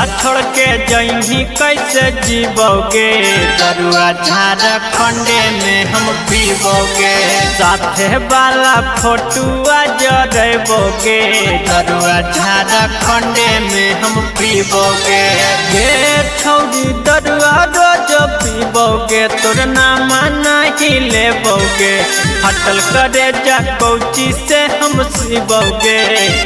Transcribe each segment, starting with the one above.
छोड़ के जइनी कैसे जीवोगे। दरुआ झारखंडे में हम पीबोगे। साथे वाला फोटुआ जरेबोगे। दरुआ झारखंडे में हम पीबोगे। गे छौरी दरुआ रोज पीबोगे। तोर नाम नहीं लेबोगे। हटल करे जा कौची से हम सीबोगे।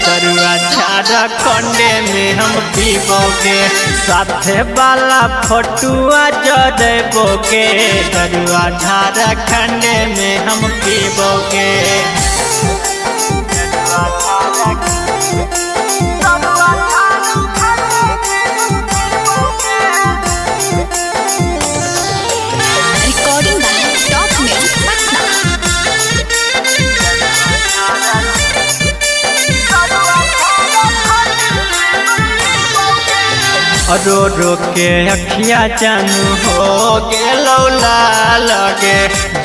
दरुआ झारखंडे में हम पीबोगे। साथे वाला फोटुआ जरेबोगे। दरुआ झारखंडे में हम पीबोगे। Recording by top music Patna. रो रो के अखिया जानू हो गेलौ लाल गे।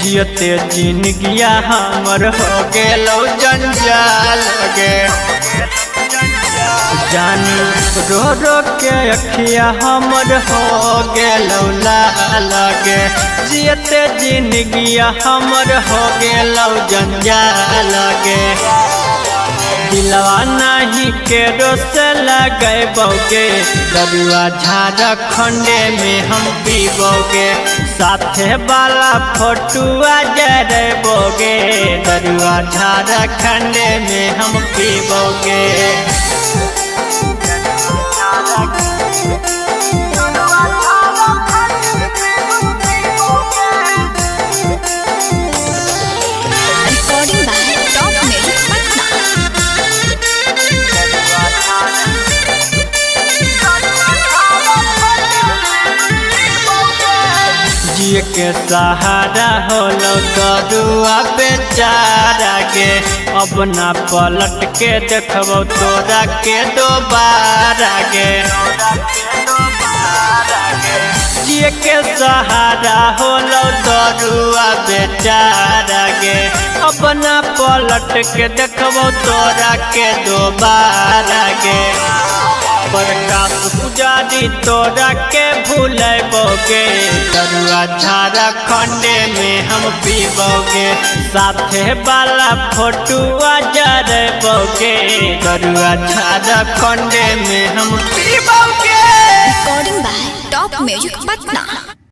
जियते जिंदगिया हमर हो गेलौ जंजाल गे। जानू रो रो के अखिया हमर हो गेलौ लाल गे। जियते जिंदगिया हमर हो गेलौ जंजाल गे। दिलवा नहीं के रोस लगैबोगे। दरुआ झारखंडे में हम पीबोगे। साथे वाला फोटुआ जरेबोगे। दरुआ झारखंडे में हम पीबोगे। Recording by top music Patna. जिए के सहारा होलो दरुआ बेचारा गे। अब ना पलट के देखबो तोरा के दोबारा गे। जिए के सहारा होलो दरुआ बेचारा गे। अब ना पलट के देखबो तोरा के दोबारा गे। प्रकाश पुजारी तोरा के भूलेबोगे। दरुआ झारखंडे में हम पीबोगे। साथे वाला फोटुआ जरेबोगे। दरुआ झारखंडे में हम पीबोगे। Recording by top music Patna.